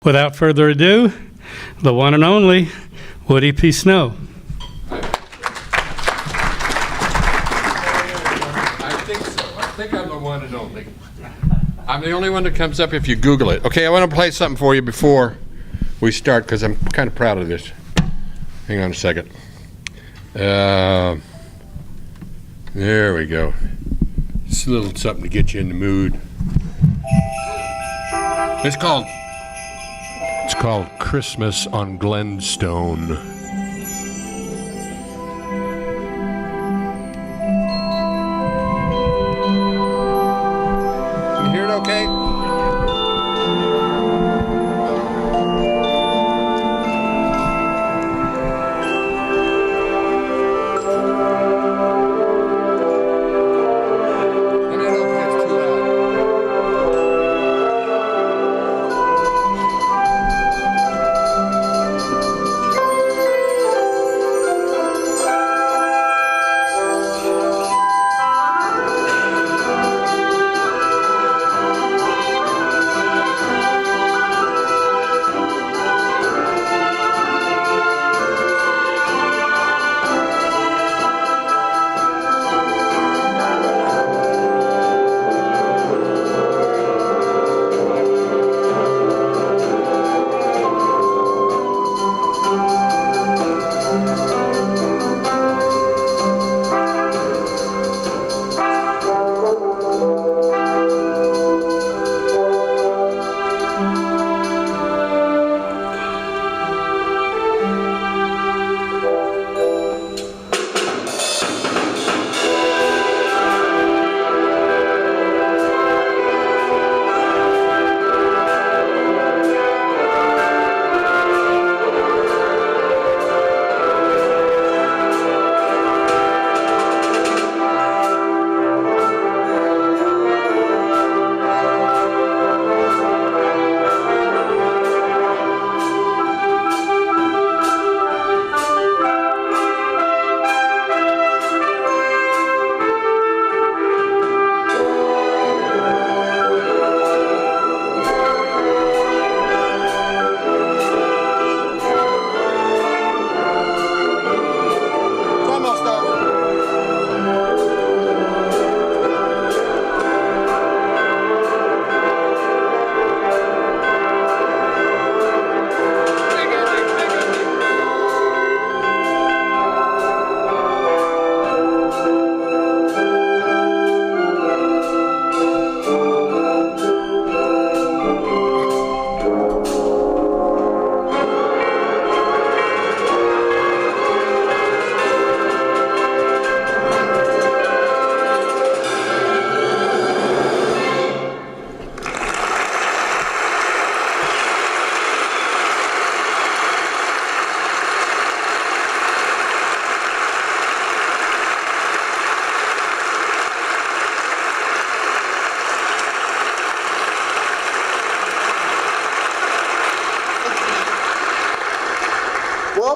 Without further ado, the one and only Woody P. Snow. I think so. I think I'm the one and only. I'm the only one that comes up if you Google it. Okay, I want to play something for you before we start because I'm kind of proud of this. Hang on a second. There we go. It's a little something to get you in the mood. It's called Christmas on Glenstone. You hear it okay?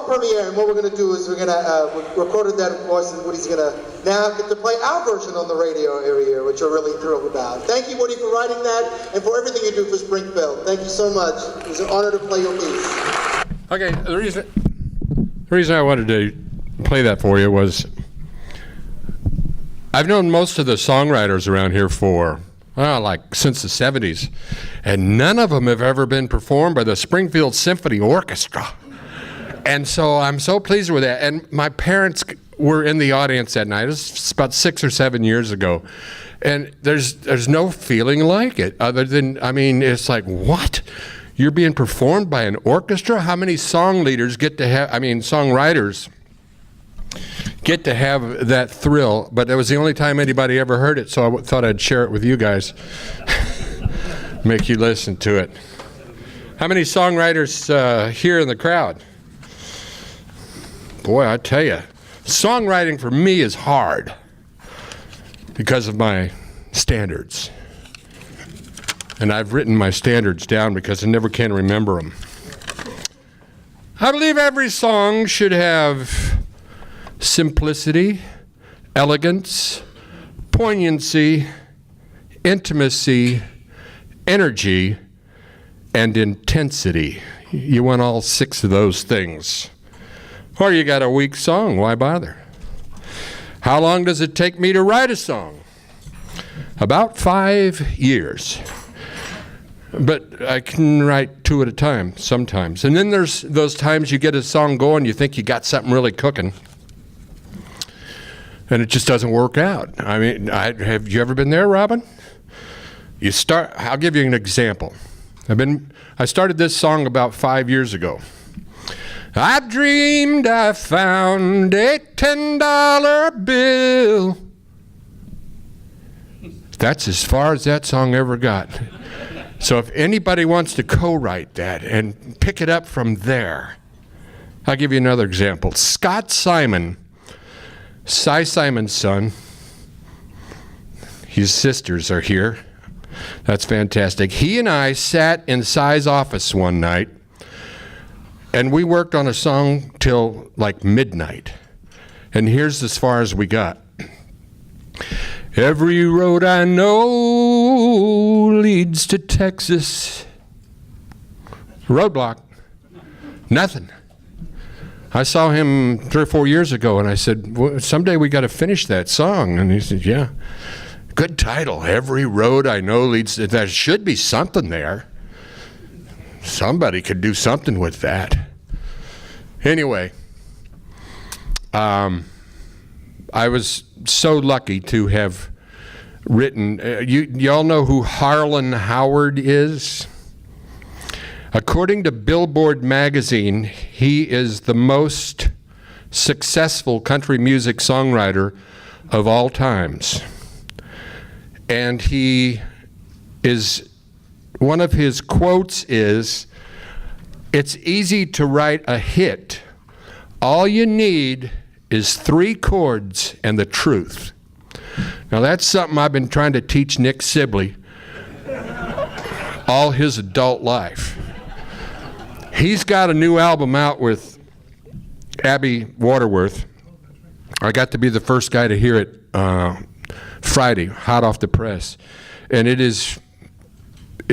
Premiere, and what we're going to do is we're going to we recorded that voice, and Woody's going to now get to play our version on the radio every year, which we're really thrilled about. Thank you, Woody, for writing that and for everything you do for Springfield. Thank you so much. It was an honor to play your piece. Okay, the reason I wanted to play that for you was I've known most of the songwriters around here for like since the 70s, and none of them have ever been performed by the Springfield Symphony Orchestra. And so I'm so pleased with that. And my parents were in the audience that night. It was about 6 or 7 years ago. And there's no feeling like it other than, I mean, it's like, what? You're being performed by an orchestra? How many song leaders get to have, songwriters get to have that thrill? But it was the only time anybody ever heard it, so I thought I'd share it with you guys. Make you listen to it. How many songwriters here in the crowd? Boy, I tell you, songwriting for me is hard because of my standards. And I've written my standards down because I never can remember them. I believe every song should have simplicity, elegance, poignancy, intimacy, energy, and intensity. You want all 6 of those things. Or you got a weak song, why bother? How long does it take me to write a song? About 5 years. But I can write 2 at a time sometimes. And then there's those times you get a song going, you think you got something really cooking, and it just doesn't work out. I mean, have you ever been there, Robin? I'll give you an example. I started this song about 5 years ago. I dreamed I found a $10 bill. That's as far as that song ever got. So if anybody wants to co-write that and pick it up from there, I'll give you another example. Scott Simon, Cy Simon's son, his sisters are here. That's fantastic. He and I sat in Cy's office one night, and we worked on a song till like midnight. And here's as far as we got. Every road I know leads to Texas. Roadblock. Nothing. I saw him 3 or 4 years ago, and I said, well, someday we got to finish that song. And he said, yeah. Good title. Every road I know leads to... There should be something there. Somebody could do something with that. Anyway, I was so lucky to have written... you all know who Harlan Howard is? According to Billboard magazine, he is the most successful country music songwriter of all times. And one of his quotes is, "It's easy to write a hit. All you need is 3 chords and the truth." Now that's something I've been trying to teach Nick Sibley all his adult life. He's got a new album out with Abby Waterworth. I got to be the first guy to hear it Friday, hot off the press, and it's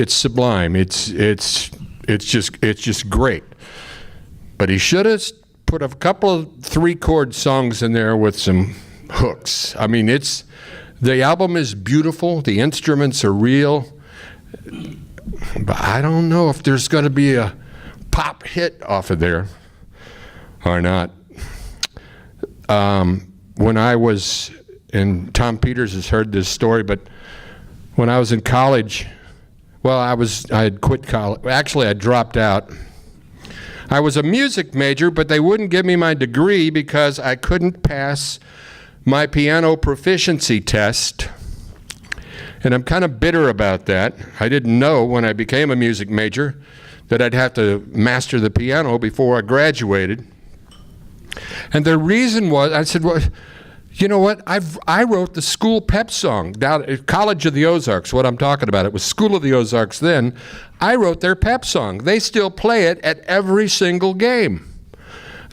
sublime. It's just great. But he should have put a couple of 3-chord songs in there with some hooks. I mean, the album is beautiful. The instruments are real, but I don't know if there's going to be a pop hit off of there or not. When I was, and Tom Peters has heard this story, but when I was in college, well, I had quit college. Actually, I dropped out. I was a music major, but they wouldn't give me my degree because I couldn't pass my piano proficiency test. And I'm kind of bitter about that. I didn't know when I became a music major that I'd have to master the piano before I graduated. And the reason was, I said, well, you know what? I wrote the school pep song down at College of the Ozarks, what I'm talking about. It was School of the Ozarks then. I wrote their pep song. They still play it at every single game.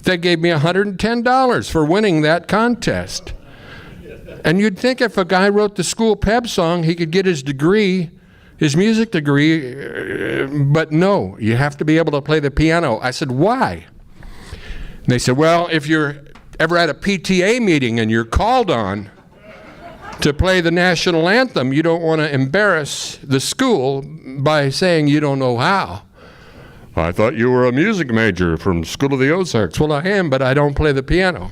They gave me $110 for winning that contest. And you'd think if a guy wrote the school pep song, he could get his degree, his music degree, but no, you have to be able to play the piano. I said, why? And they said, well, if you're ever at a PTA meeting and you're called on to play the national anthem, you don't want to embarrass the school by saying you don't know how. I thought you were a music major from School of the Ozarks. Well, I am, but I don't play the piano.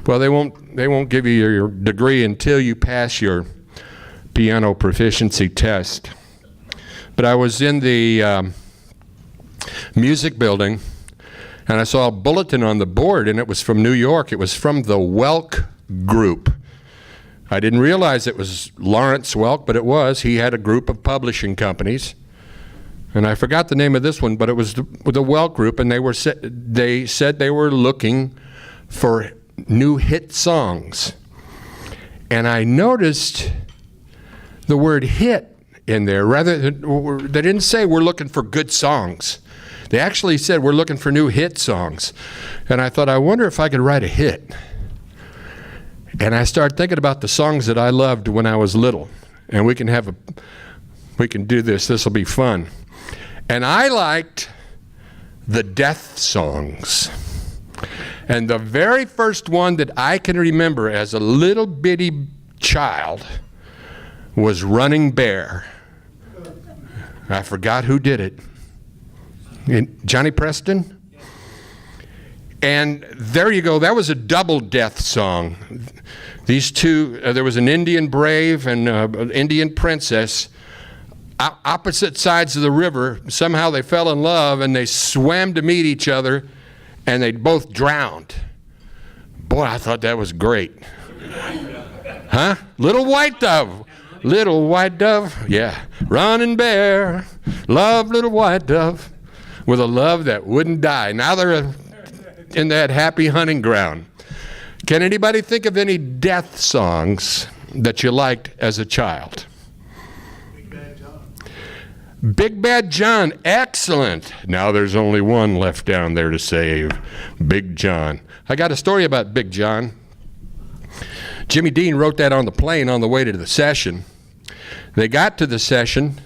Well, they won't give you your degree until you pass your piano proficiency test. But I was in the music building, and I saw a bulletin on the board, and it was from New York. It was from the Welk Group. I didn't realize it was Lawrence Welk, but it was. He had a group of publishing companies, and I forgot the name of this one, but it was the Welk Group, and they said they were looking for new hit songs. And I noticed the word hit in there. They didn't say we're looking for good songs. They actually said we're looking for new hit songs. And I thought, I wonder if I could write a hit. And I started thinking about the songs that I loved when I was little. And we can do this. This will be fun. And I liked the death songs. And the very first one that I can remember as a little bitty child was Running Bear. I forgot who did it. Johnny Preston? And there you go. That was a double death song. These two, there was an Indian brave and an Indian princess, opposite sides of the river. Somehow they fell in love and they swam to meet each other, and they both drowned. Boy, I thought that was great. Huh? Little White Dove. Little White Dove. Yeah. Running Bear. Love Little White Dove. With a love that wouldn't die. Now they're in that happy hunting ground. Can anybody think of any death songs that you liked as a child? Big Bad John. Big Bad John, excellent. Now there's only one left down there to save, Big John. I got a story about Big John. Jimmy Dean wrote that on the plane on the way to the session. They got to the session.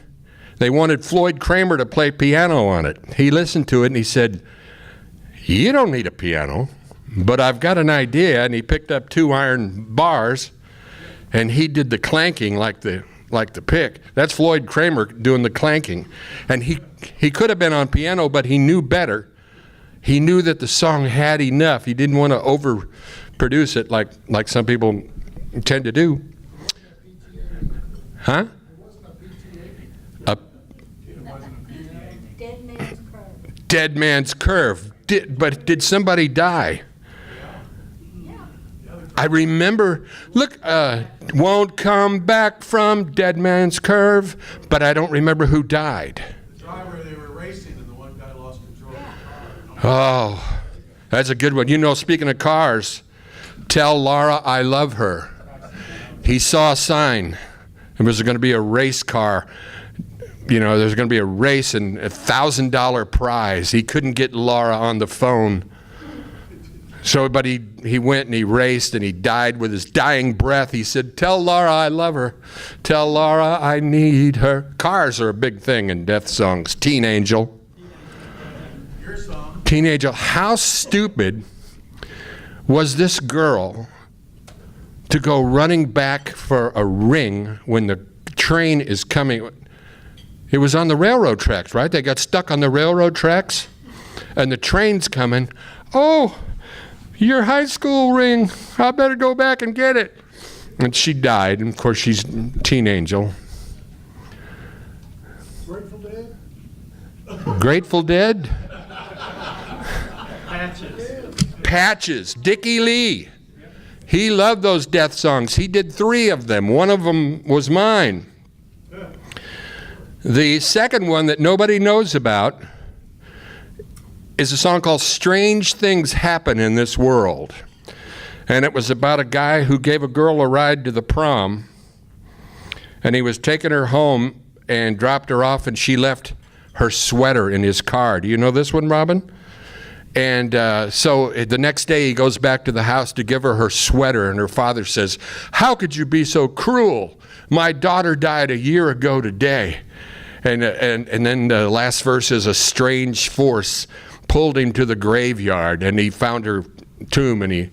They wanted Floyd Kramer to play piano on it. He listened to it and he said, "You don't need a piano, but I've got an idea." And he picked up 2 iron bars and he did the clanking like the pick. That's Floyd Kramer doing the clanking. And he could have been on piano, but he knew better. He knew that the song had enough. He didn't want to overproduce it like some people tend to do. Huh? Dead Man's Curve. Dead Man's Curve. But did somebody die? I remember, look, won't come back from Dead Man's Curve, but I don't remember who died. The driver, they were racing and the one guy lost control of the car. Oh, that's a good one. You know, speaking of cars, Tell Laura I Love Her. He saw a sign. It was going to be a race car. You know, there's going to be a race and a $1,000 prize. He couldn't get Laura on the phone. So, but he went and he raced and he died with his dying breath. He said, "Tell Laura I love her. Tell Laura I need her." Cars are a big thing in death songs. Teen Angel. Your song. Teen Angel. How stupid was this girl to go running back for a ring when the train is coming? It was on the railroad tracks, right? They got stuck on the railroad tracks and the train's coming. "Oh, your high school ring. I better go back and get it." And she died. And of course, she's Teen Angel. Grateful Dead? Grateful Dead? Patches. Patches. Dickie Lee. He loved those death songs. He did 3 of them. One of them was mine. The second one that nobody knows about is a song called "Strange Things Happen in This World." And it was about a guy who gave a girl a ride to the prom, and he was taking her home and dropped her off, and she left her sweater in his car. Do you know this one, Robin? And so the next day he goes back to the house to give her her sweater, and her father says, "How could you be so cruel? My daughter died a year ago today." And then the last verse is, "A strange force pulled him to the graveyard, and he found her tomb, and he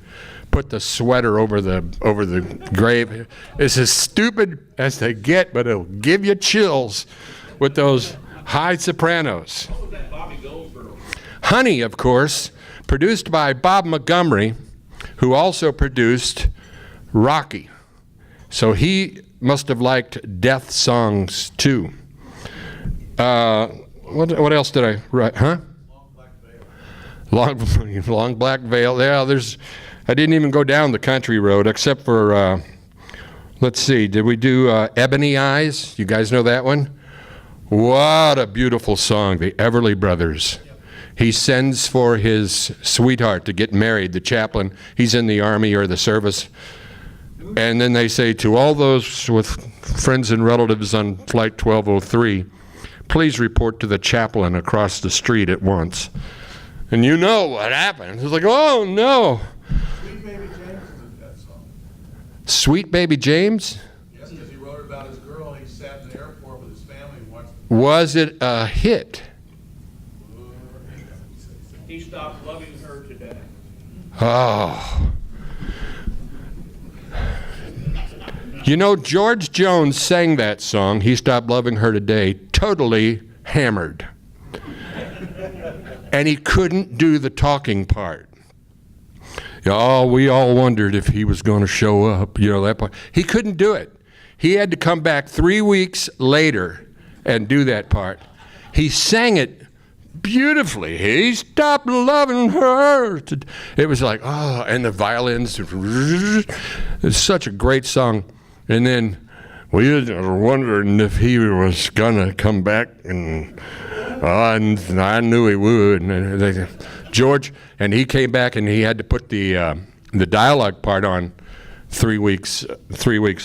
put the sweater over the grave." It's as stupid as they get, but it'll give you chills with those high sopranos. Honey, of course, produced by Bob Montgomery, who also produced Rocky. So he must have liked death songs too. What else did I write? Huh? Long Black Veil. Yeah, I didn't even go down the country road except for, let's see, did we do Ebony Eyes? You guys know that one? What a beautiful song, the Everly Brothers. He sends for his sweetheart to get married, the chaplain. He's in the Army or the service. And then they say, "To all those with friends and relatives on Flight 1203, please report to the chaplain across the street at once." And you know what happened. It's like, oh no. Sweet Baby James is a death song. Sweet Baby James? Yes, because he wrote about his girl. He sat in the airport with his family and watched. Was it a hit? He stopped loving her today. Oh. You know, George Jones sang that song, He Stopped Loving Her Today, totally hammered. And he couldn't do the talking part. Oh, we all wondered if he was going to show up, you know, that part. He couldn't do it. He had to come back 3 weeks later and do that part. He sang it beautifully. He stopped loving her. It was like, oh, and the violins. It's such a great song. And then we were wondering if he was going to come back, and I knew he would. And George, and he came back and he had to put the dialogue part on 3 weeks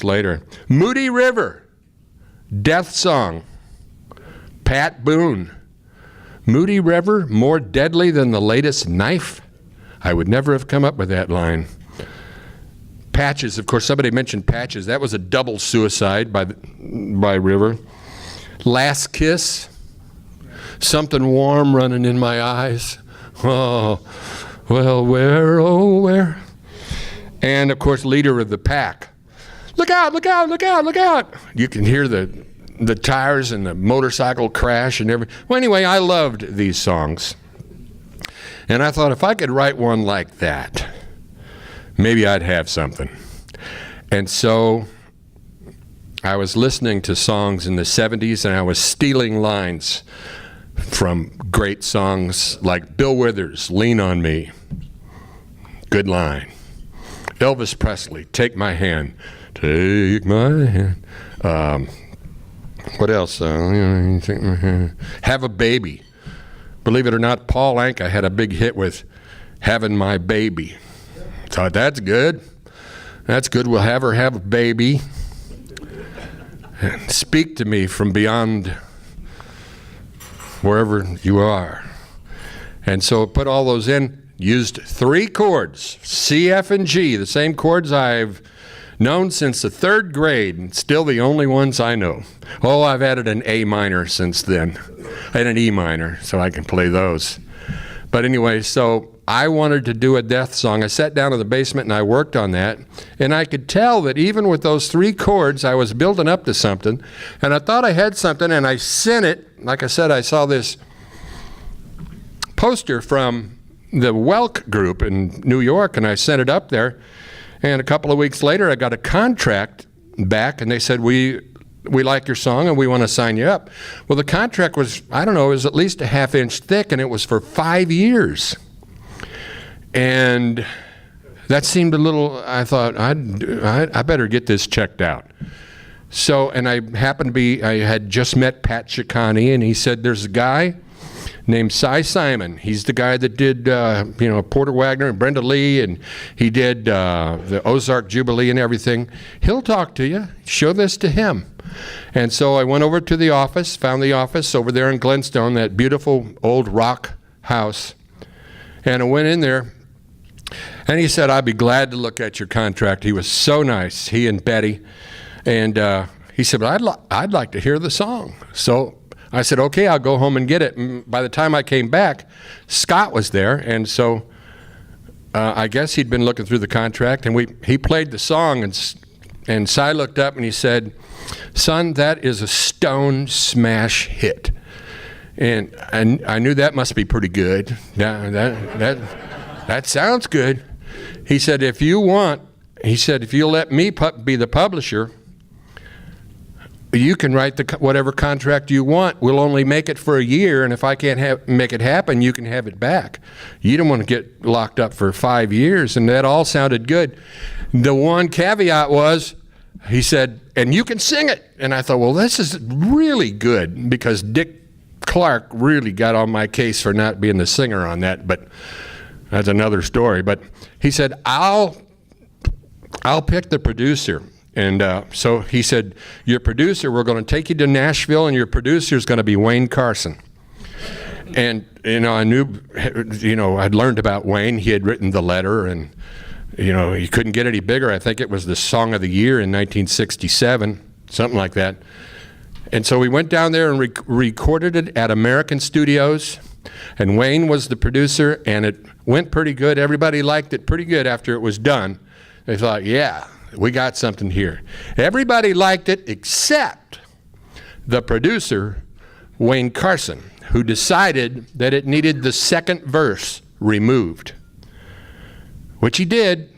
later. Moody River, Death Song, Pat Boone. Moody River, more deadly than the latest knife. I would never have come up with that line. Patches, of course, somebody mentioned Patches. That was a double suicide by River. Last Kiss, something warm running in my eyes. Oh, well, where, oh, where? And, of course, Leader of the Pack. Look out, look out, look out, look out. You can hear the tires and the motorcycle crash and everything. Well, anyway, I loved these songs. And I thought if I could write one like that, maybe I'd have something. And so I was listening to songs in the 70s, and I was stealing lines from great songs like Bill Withers, Lean on Me. Good line. Elvis Presley, Take My Hand. Take my hand. What else? Have a Baby. Believe it or not, Paul Anka had a big hit with Having My Baby. Thought, that's good. That's good. We'll have her have a baby. And speak to me from beyond wherever you are. And so put all those in, used 3 chords, C, F, and G, the same chords I've known since the 3rd grade, and still the only ones I know. Oh, I've added an A minor since then, and an E minor, so I can play those. But anyway, so I wanted to do a death song. I sat down in the basement and I worked on that, and I could tell that even with those 3 chords, I was building up to something, and I thought I had something, and I sent it. Like I said, I saw this poster from the Welk group in New York, and I sent it up there, and a couple of weeks later, I got a contract back, and they said, we like your song and we want to sign you up. Well, the contract was, I don't know, it was at least a half-inch thick, and it was for 5 years. And that seemed a little, I thought, I better get this checked out. So, and I had just met Pat Ciccone, and he said, there's a guy named Cy Simon. He's the guy that did, Porter Wagner and Brenda Lee, and he did the Ozark Jubilee and everything. He'll talk to you. Show this to him. And so I went over to the office, found the office over there in Glenstone, that beautiful old rock house. And I went in there, and he said, I'd be glad to look at your contract. He was so nice, he and Betty. And he said, but I'd like to hear the song. So I said, okay, I'll go home and get it. And by the time I came back, Scott was there, and so I guess he'd been looking through the contract, and he played the song, and Cy looked up and he said, son, that is a stone smash hit. And I knew that must be pretty good. That sounds good. He said, if you'll let me be the publisher, you can write whatever contract you want. We'll only make it for a year, and if I can't make it happen, you can have it back. You don't want to get locked up for 5 years, and that all sounded good. The one caveat was, he said, and you can sing it. And I thought, well, this is really good, because Dick Clark really got on my case for not being the singer on that, but that's another story. But he said, I'll pick the producer. And so he said, your producer, we're going to take you to Nashville, and your producer is going to be Wayne Carson. And, I knew, I'd learned about Wayne. He had written The Letter, and, he couldn't get any bigger. I think it was the Song of the Year in 1967, something like that. And so we went down there and recorded it at American Studios. And Wayne was the producer, and it went pretty good. Everybody liked it pretty good after it was done. They thought, yeah, we got something here. Everybody liked it except the producer, Wayne Carson, who decided that it needed the second verse removed, which he did.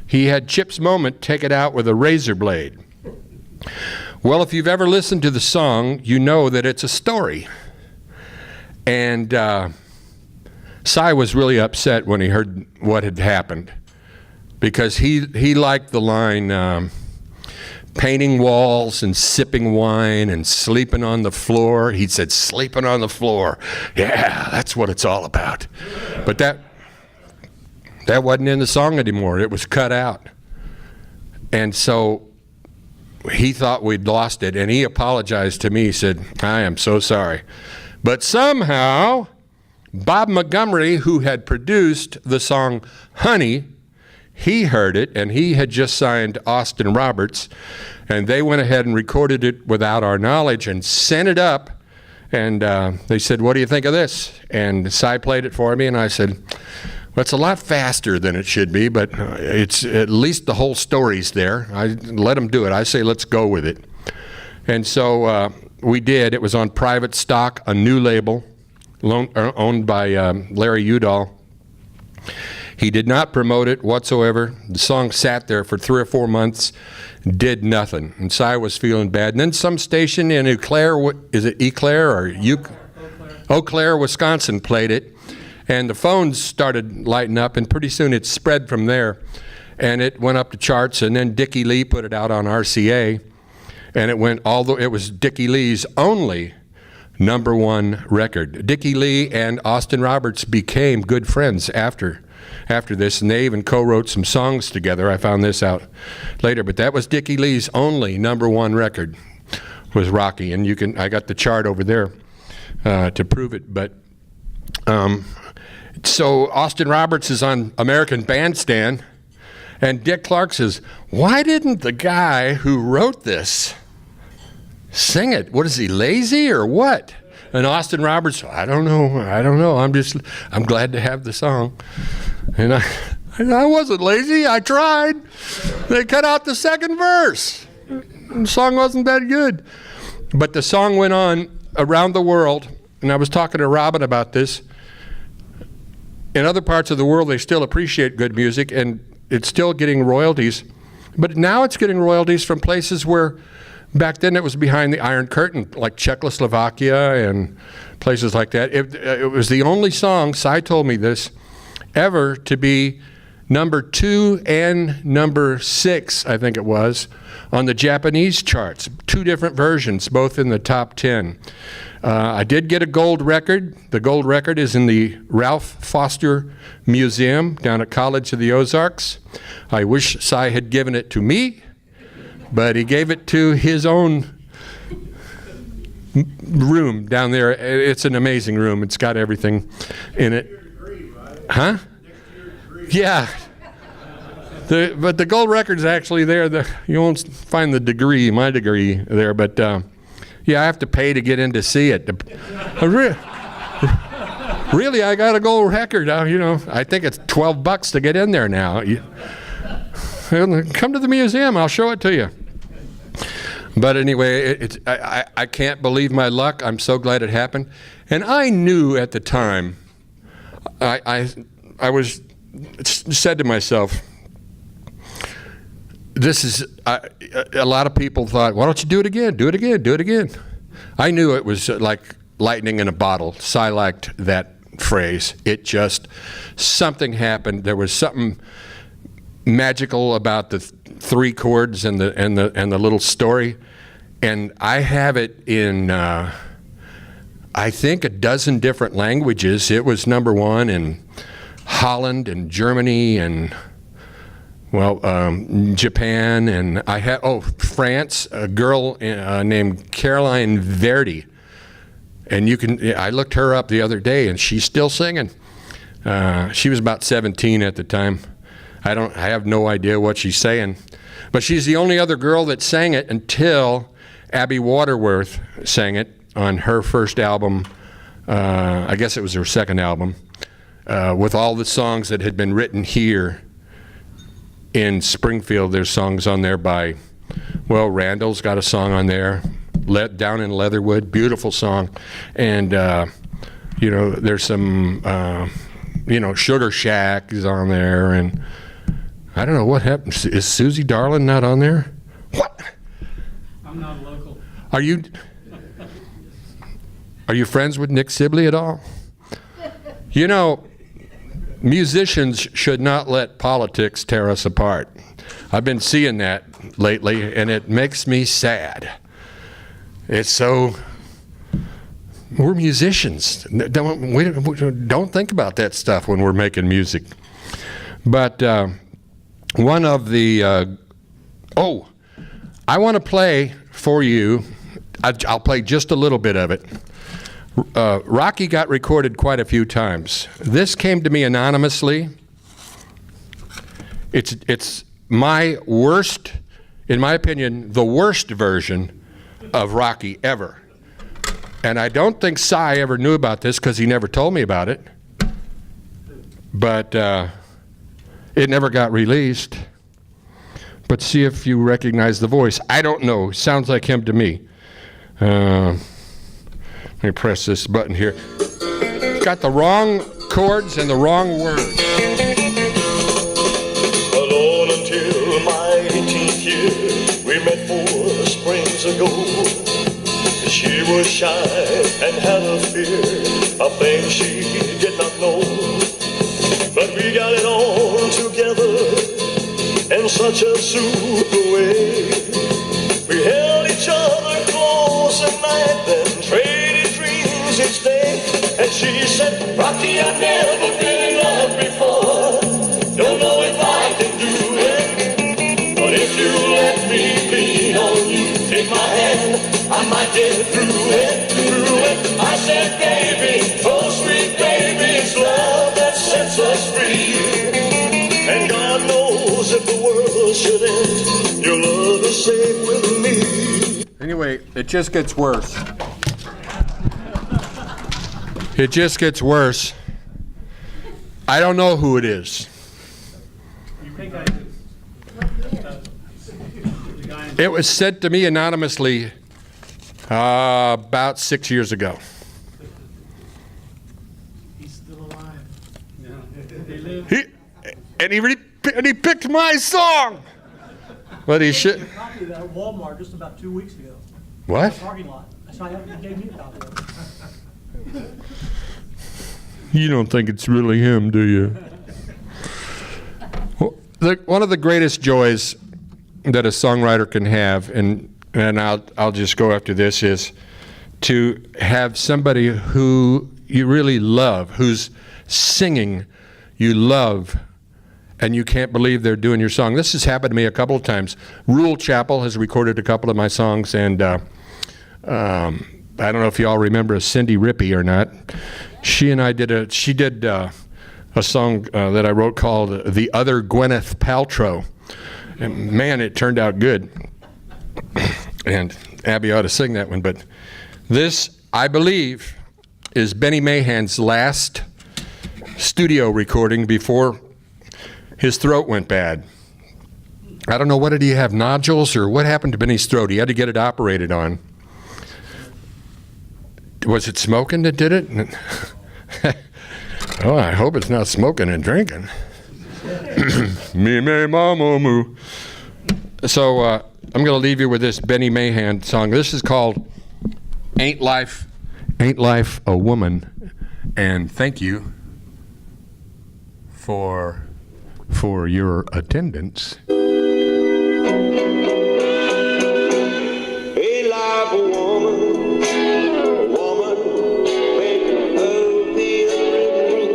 He had Chip's Moment take it out with a razor blade. Well, if you've ever listened to the song, you know that it's a story. And Cy was really upset when he heard what had happened, because he liked the line, painting walls and sipping wine and sleeping on the floor. He said, sleeping on the floor. Yeah, that's what it's all about. But that wasn't in the song anymore. It was cut out. And so he thought we'd lost it, and he apologized to me. He said, I am so sorry. But somehow, Bob Montgomery, who had produced the song Honey, he heard it, and he had just signed Austin Roberts, and they went ahead and recorded it without our knowledge and sent it up. And they said, what do you think of this? And Cy played it for me, and I said, well, it's a lot faster than it should be, but it's at least the whole story's there. I let them do it. I say, let's go with it. And so we did. It was on Private Stock, a new label owned by Larry Udall. He did not promote it whatsoever. The song sat there for 3 or 4 months, did nothing. And Cy was feeling bad. And then some station in Eau Claire, is it Eau Claire or Eau Claire, Wisconsin, played it. And the phones started lighting up, and pretty soon it spread from there. And it went up the charts, and then Dickie Lee put it out on RCA. And it went it was Dickie Lee's only #1 record. Dickie Lee and Austin Roberts became good friends after this, and they even co-wrote some songs together. I found this out later, but that was Dickie Lee's only #1 record, was Rocky, and I got the chart over there to prove it. But so Austin Roberts is on American Bandstand, and Dick Clark says, why didn't the guy who wrote this sing it? What is he, lazy or what? And Austin Roberts, I don't know. I'm glad to have the song. And I wasn't lazy. I tried. They cut out the second verse. The song wasn't that good. But the song went on around the world, and I was talking to Robin about this. In other parts of the world, they still appreciate good music, and it's still getting royalties. But now it's getting royalties from places where back then it was behind the Iron Curtain, like Czechoslovakia and places like that. It was the only song, Cy told me this, ever to be #2 and #6, I think it was, on the Japanese charts. 2 different versions, both in the top 10. I did get a gold record. The gold record is in the Ralph Foster Museum down at College of the Ozarks. I wish Cy had given it to me, but he gave it to his own room down there. It's an amazing room. It's got everything in it. Huh? Yeah. But the gold record's actually there. You won't find the degree, my degree, there. But yeah, I have to pay to get in to see it. Really, I got a gold record. I think it's $12 to get in there now. Come to the museum. I'll show it to you. But anyway, I can't believe my luck. I'm so glad it happened. And I knew at the time, I said to myself, a lot of people thought, why don't you do it again? Do it again, do it again. I knew it was like lightning in a bottle. Cy liked that phrase. Something happened. There was something magical about the 3 chords and the little story. And I have it in, I think, a dozen different languages. It was #1 in Holland and Germany and Japan, and I had France, a girl named Caroline Verdi, and I looked her up the other day, and she's still singing. She was about 17 at the time. I have no idea what she's saying, but she's the only other girl that sang it until Abby Waterworth sang it on her first album, I guess it was her second album, with all the songs that had been written here in Springfield. There's songs on there by, well, Randall's got a song on there, Down in Leatherwood, beautiful song. And, you know, there's some, you know, Sugar Shack is on there. And I don't know what happened. Is Susie Darlin not on there? What? I'm not local. Are you friends with Nick Sibley at all? You know, musicians should not let politics tear us apart. I've been seeing that lately, and it makes me sad. It's so, we're musicians. Don't think about that stuff when we're making music. But one of the, I want to play for you, I'll play just a little bit of it. Rocky got recorded quite a few times. This came to me anonymously. It's my worst, in my opinion, the worst version of Rocky ever. And I don't think Cy ever knew about this because he never told me about it. But it never got released. But see if you recognize the voice. I don't know. Sounds like him to me. Let me press this button here. It's got the wrong chords and the wrong words. Alone until my 18th year, we met 4 springs ago. She was shy and had a fear of things she did not know. But we got it on together in such a super way. We held each other close at night, then traded dreams each day. And she said, Rocky, I've never been in love before. Don't know if I can do it. But if you let me lean on you, take my hand, I might get through it, through it. I said, baby, oh sweet baby, it's love that sets us free. And God knows if the world should end, your love is safe with me. Anyway, it just gets worse. It just gets worse. I don't know who it is. You think I do? It was sent to me anonymously about 6 years ago. He's still alive. No, they live. And he picked my song. But he should. A copy of that at Walmart just about 2 weeks ago. What? Parking lot. That's how he gave me a copy of it. You don't think it's really him, do you? Well, one of the greatest joys that a songwriter can have, and I'll just go after this, is to have somebody who you really love, who's singing you love, and you can't believe they're doing your song. This has happened to me a couple of times. Rule Chapel has recorded a couple of my songs, and I don't know if you all remember Cindy Rippey or not. She and I did a song that I wrote called The Other Gwyneth Paltrow. And man, it turned out good. And Abby ought to sing that one. But this, I believe, is Benny Mahan's last studio recording before his throat went bad. I don't know, what did he have, nodules, or what happened to Benny's throat? He had to get it operated on. Was it smoking that did it? Oh, I hope it's not smoking and drinking. Me, mama, moo. So I'm going to leave you with this Benny Mahan song. This is called Ain't Life a Woman. And thank you for your attendance. Ain't life a woman, making of the other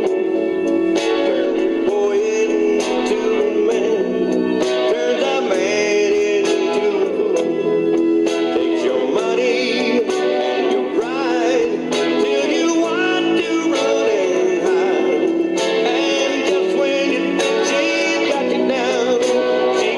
boy into a man, turns a man into a fool, takes your money and your pride, till you want to run and hide, and just when you think she's got you down, she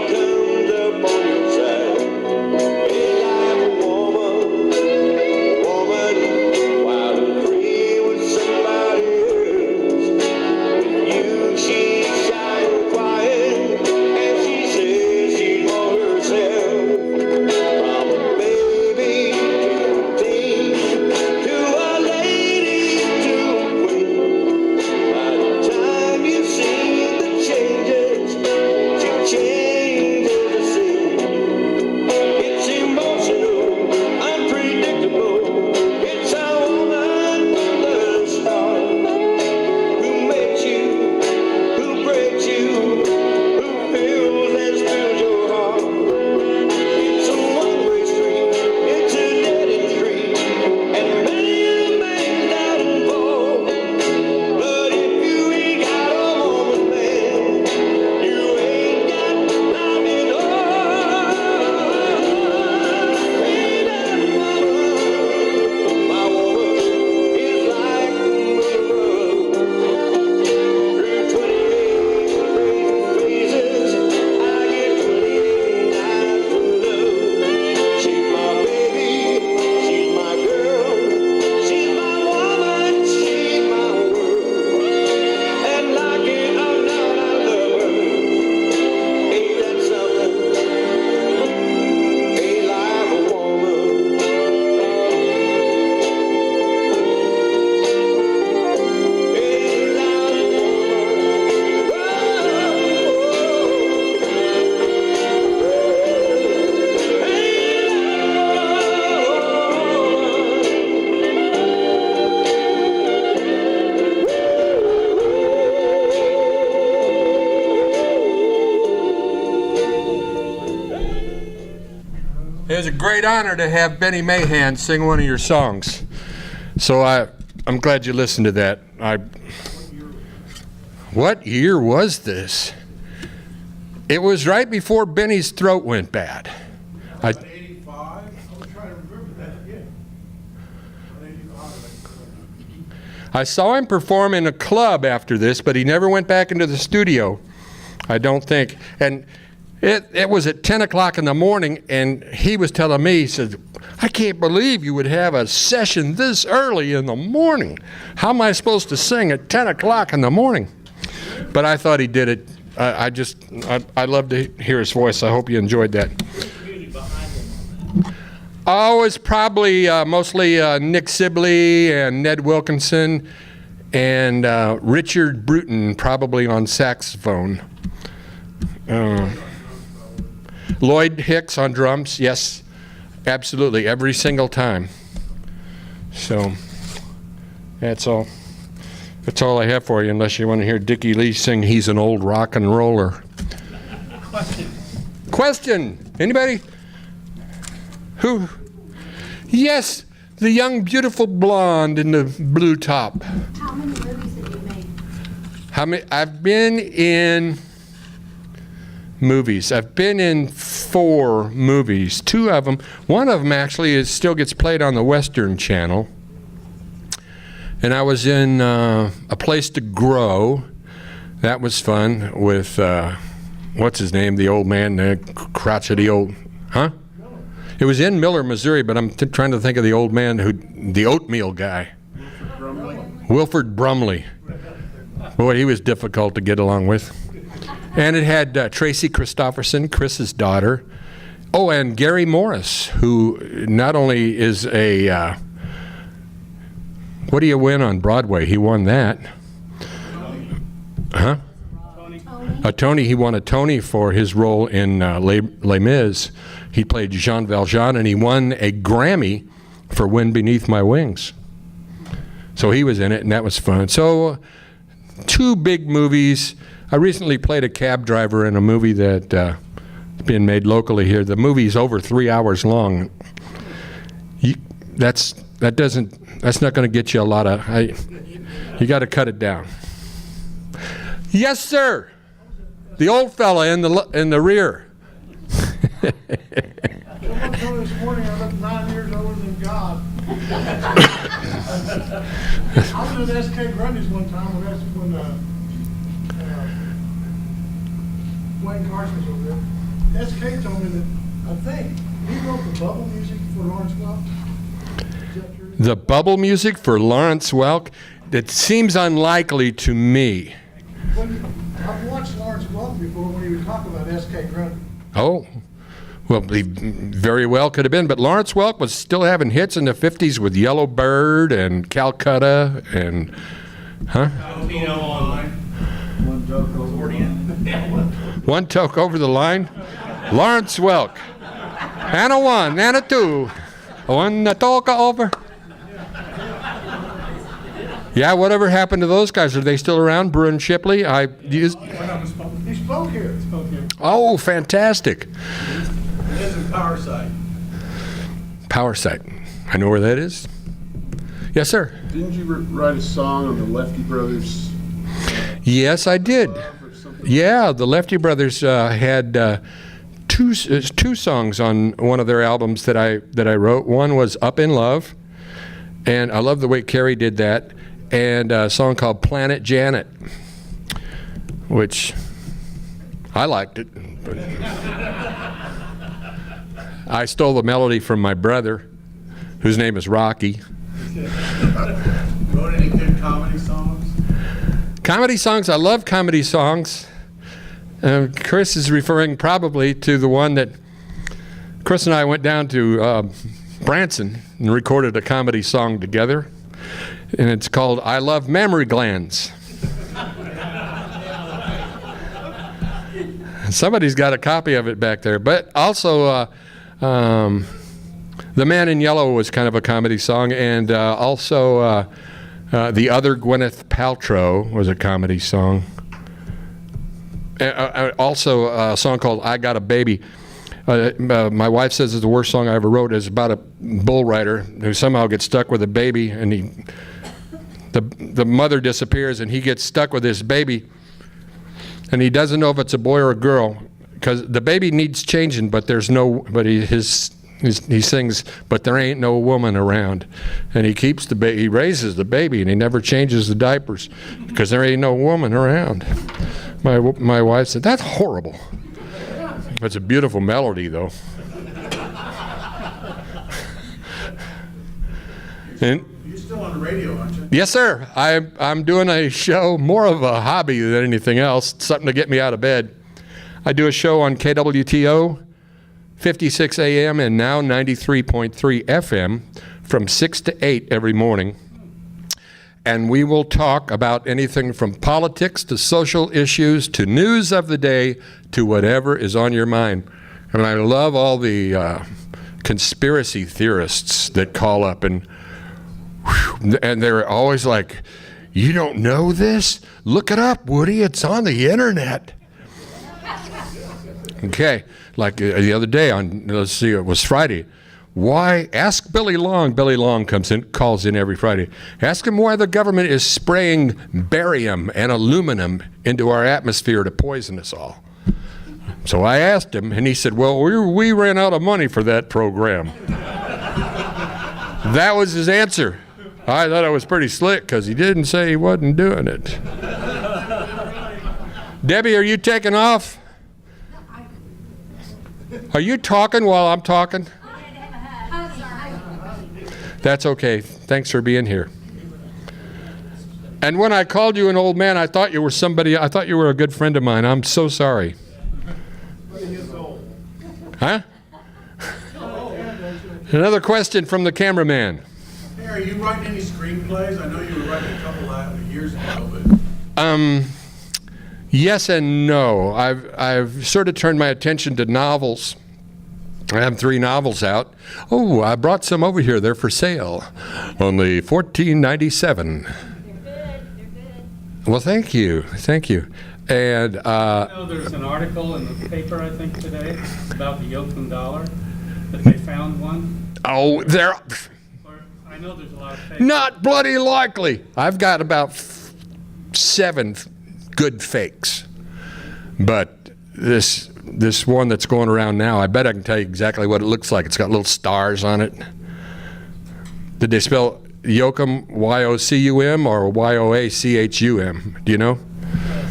was a great honor to have Benny Mahan sing one of your songs. So I'm glad you listened to that. What year was this? It was right before Benny's throat went bad. 85? I was trying to remember that, yeah. 85. I saw him perform in a club after this, but he never went back into the studio, I don't think. And it was at 10 o'clock in the morning, and he was telling me, he said, I can't believe you would have a session this early in the morning. How am I supposed to sing at 10 o'clock in the morning? But I thought he did it. I love to hear his voice. I hope you enjoyed that. Oh, it's probably mostly Nick Sibley and Ned Wilkinson and Richard Bruton, probably on saxophone. Lloyd Hicks on drums, yes, absolutely, every single time. So that's all. That's all I have for you, unless you want to hear Dickie Lee sing "He's an Old Rock and Roller." Question? Anybody? Who? Yes, the young, beautiful blonde in the blue top. How many movies have you made? How many? I've been in movies. I've been in 4 movies. 2 of them. One of them actually still gets played on the Western Channel. And I was in A Place to Grow. That was fun with, what's his name, the old man, the crotchety old, huh? It was in Miller, Missouri, but I'm trying to think of the old man, the oatmeal guy. Wilford Brumley. Boy, he was difficult to get along with. And it had Tracy Christopherson, Chris's daughter. Oh, and Gary Morris, who not only is a... what do you win on Broadway? He won that. Huh? A Tony. He won a Tony for his role in Les Mis. He played Jean Valjean, and he won a Grammy for Wind Beneath My Wings. So he was in it, and that was fun. So 2 big movies. I recently played a cab driver in a movie that being made locally here. The movie's over 3 hours long. That's not going to get you a lot of. You got to cut it down. Yes, sir. The old fella in the rear. Someone told me this morning I look 9 years older than God. I was at S.K. Grundy's one time when Wayne Carson was over there. S.K. told me that I think he wrote the bubble music for Lawrence Welk. Is that true? The bubble music for Lawrence Welk? That seems unlikely to me. I've watched Lawrence Welk before when he would talk about S.K. Grundy. Oh, well, he very well could have been, but Lawrence Welk was still having hits in the 50s with Yellow Bird and Calcutta and, huh? One toke over the line. Lawrence Welk. And a 1, and a 2. One toke over. Yeah, whatever happened to those guys? Are they still around? Bruin Shipley? He spoke here. Oh, fantastic. He lives in Power Site. Power Site. I know where that is. Yes, sir. Didn't you write a song on the Lefty Brothers? Yes, I did. Yeah, the Lefty Brothers had two songs on one of their albums that I wrote. One was Up in Love, and I love the way Carrie did that, and a song called Planet Janet, which I liked it. But I stole the melody from my brother, whose name is Rocky. Wrote any good comedy songs? Comedy songs, I love comedy songs. Chris is referring probably to the one that Chris and I went down to Branson and recorded a comedy song together, and it's called I Love Mammary Glands. Somebody's got a copy of it back there, but also The Man in Yellow was kind of a comedy song, and also The Other Gwyneth Paltrow was a comedy song. Also a song called I Got a Baby. My wife says it's the worst song I ever wrote. It's about a bull rider who somehow gets stuck with a baby, and the mother disappears, and he gets stuck with this baby, and he doesn't know if it's a boy or a girl, because the baby needs changing, but he sings, but there ain't no woman around. And he keeps he raises the baby, and he never changes the diapers because there ain't no woman around. My wife said, that's horrible. It's a beautiful melody, though. And You're still on the radio, aren't you? yes, sir. I'm doing a show, more of a hobby than anything else, something to get me out of bed. I do a show on KWTO, 56 AM and now 93.3 FM from 6 to 8 every morning. And we will talk about anything from politics to social issues to news of the day to whatever is on your mind. And I love all the conspiracy theorists that call up and they're always like, you don't know this? Look it up, Woody. It's on the internet. Okay, like the other day on, let's see, it was Friday. Why, ask Billy Long. Billy Long calls in every Friday. Ask him why the government is spraying barium and aluminum into our atmosphere to poison us all. So I asked him, and he said, well, we ran out of money for that program. That was his answer. I thought it was pretty slick because he didn't say he wasn't doing it. Debbie, are you taking off? Are you talking while I'm talking? That's okay. Thanks for being here. And when I called you an old man, I thought you were somebody, I thought you were a good friend of mine. I'm so sorry. Huh? Another question from the cameraman. Hey, are you writing any screenplays? I know you were writing a couple years ago, but... Yes and no. I've sort of turned my attention to novels. I have 3 novels out. Oh, I brought some over here. They're for sale. Only $14.97. They're good. Well, thank you. Thank you. And There's an article in the paper, I think, today about the Yoakum dollar, that they found one. oh, they're I know there's a lot of fake. not bloody likely. I've got about 7 good fakes. But this one that's going around now, I bet I can tell you exactly what it looks like. It's got little stars on it. Did they spell Yoakum Y-O-C-U-M or Y-O-A-C-H-U-M? Do you know?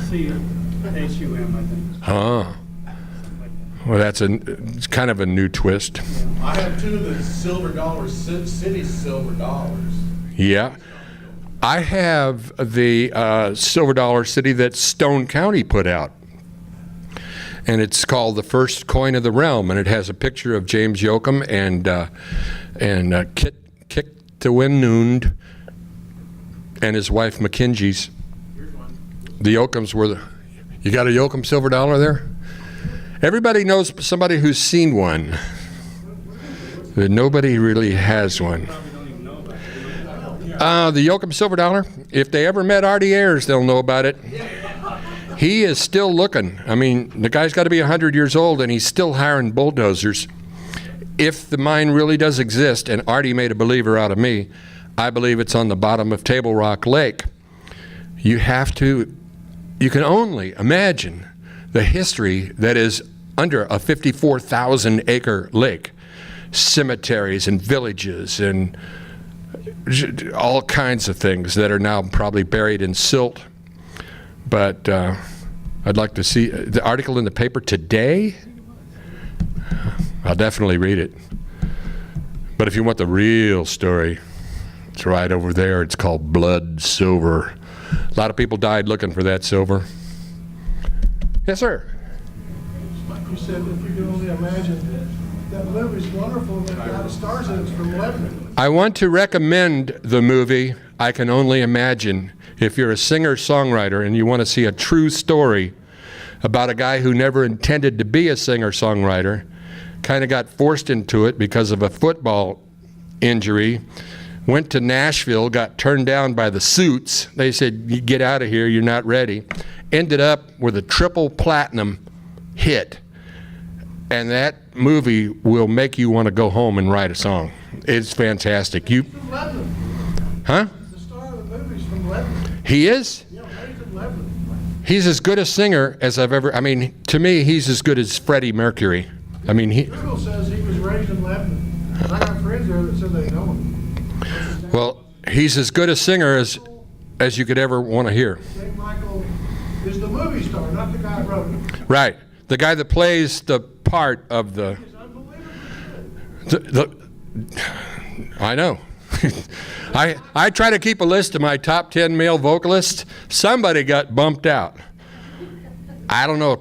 C-H-U-M, I think. Oh. Well, it's kind of a new twist. I have 2 of the silver dollars, city silver dollars. Yeah. I have the silver dollar city that Stone County put out. And it's called The First Coin of the Realm, and it has a picture of James Yoakum and Kit Tewinund and his wife McKinsey's. The Yoakums were you got a Yoakum silver dollar there? Everybody knows somebody who's seen one, but nobody really has one. The Yoakum silver dollar, if they ever met Artie Ayers, they'll know about it. He is still looking. I mean, the guy's got to be 100 years old, and he's still hiring bulldozers. If the mine really does exist, and Artie made a believer out of me, I believe it's on the bottom of Table Rock Lake. You can only imagine the history that is under a 54,000-acre lake. Cemeteries and villages and all kinds of things that are now probably buried in silt. But I'd like to see the article in the paper today. I'll definitely read it. But if you want the real story, it's right over there. It's called Blood Silver. A lot of people died looking for that silver. Yes, sir. Like you said, if you could only imagine, that movie's wonderful, and a lot of stars in it from Lebanon. I want to recommend the movie I Can Only Imagine. If you're a singer-songwriter and you want to see a true story about a guy who never intended to be a singer-songwriter, kind of got forced into it because of a football injury, went to Nashville, got turned down by the Suits. They said, you get out of here, you're not ready. Ended up with a triple platinum hit. and that movie will make you want to go home and write a song. It's fantastic. You, From Lebanon. huh? The star of the movie's from Lebanon. He is? Yeah, raised in Lebanon. He's as good a singer as I've ever, I mean, to me, he's as good as Freddie Mercury. I mean, he, Google says he was raised in Lebanon. And I got friends there that said they know him. well, he's as good a singer as you could ever want to hear. St. Michael is the movie star, not the guy who wrote it. Right. The guy that plays the part of the, He's unbelievably good. I know. I try to keep a list of my top 10 male vocalists. Somebody got bumped out. I don't know.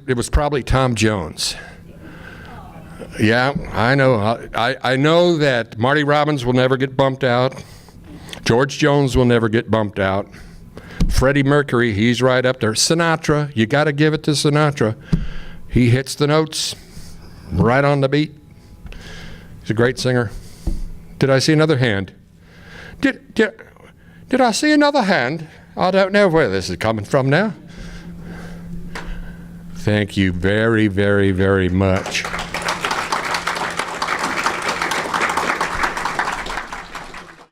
It was probably Tom Jones. Yeah, I know. I know that Marty Robbins will never get bumped out. George Jones will never get bumped out. Freddie Mercury, he's right up there. Sinatra, you got to give it to Sinatra. He hits the notes right on the beat. He's a great singer. Did I see another hand? Did I see another hand? I don't know where this is coming from now. Thank you very, very, very much.